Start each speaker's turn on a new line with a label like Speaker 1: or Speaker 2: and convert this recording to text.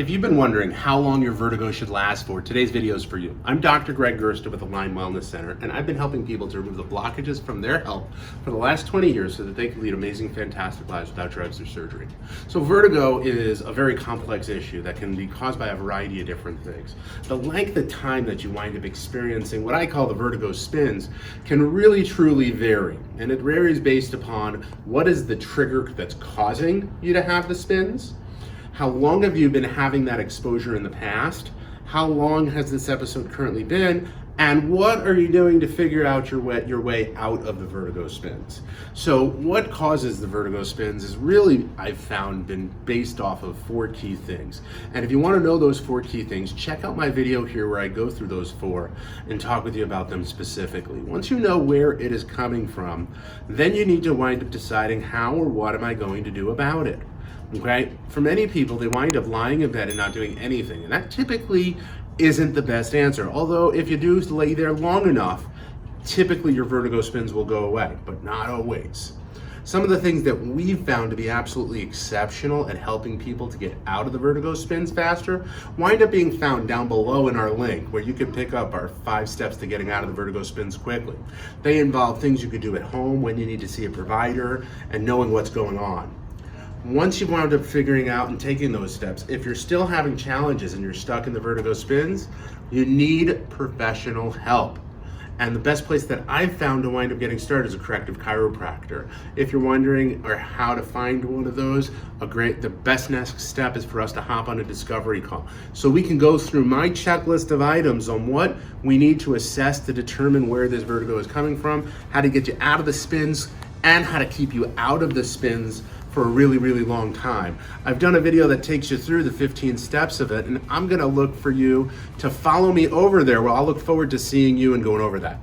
Speaker 1: If you've been wondering how long your vertigo should last for, today's video is for you. I'm Dr. Gregg Gerstin with the Lyme Wellness Center, and I've been helping people to remove the blockages from their health for the last 20 years so that they can lead amazing, fantastic lives without drugs or surgery. So vertigo is a very complex issue that can be caused by a variety of different things. The length of time that you wind up experiencing what I call the vertigo spins can really truly vary, and it varies based upon what is the trigger that's causing you to have the spins. How long have you been having that exposure in the past? How long has this episode currently been? And what are you doing to figure out your way out of the vertigo spins? So what causes the vertigo spins is really, I've found, been based off of 4 key things. And if you want to know those 4 key things, check out my video here where I go through those 4 and talk with you about them specifically. Once you know where it is coming from, then you need to wind up deciding how or what am I going to do about it. Okay, for many people, they wind up lying in bed and not doing anything, and that typically isn't the best answer. Although if you do lay there long enough, typically your vertigo spins will go away, but not always. Some of the things that we've found to be absolutely exceptional at helping people to get out of the vertigo spins faster wind up being found down below in our link, where you can pick up our 5 steps to getting out of the vertigo spins quickly. They involve things you could do at home when you need to see a provider and knowing what's going on. Once you've wound up figuring out and taking those steps, if you're still having challenges and you're stuck in the vertigo spins, you need professional help. And the best place that I've found to wind up getting started is a corrective chiropractor. If you're wondering or how to find one of those, the best next step is for us to hop on a discovery call. So we can go through my checklist of items on what we need to assess to determine where this vertigo is coming from, how to get you out of the spins, and how to keep you out of the spins for a really, really long time. I've done a video that takes you through the 15 steps of it, and I'm gonna look for you to follow me over there. Well, I'll look forward to seeing you and going over that.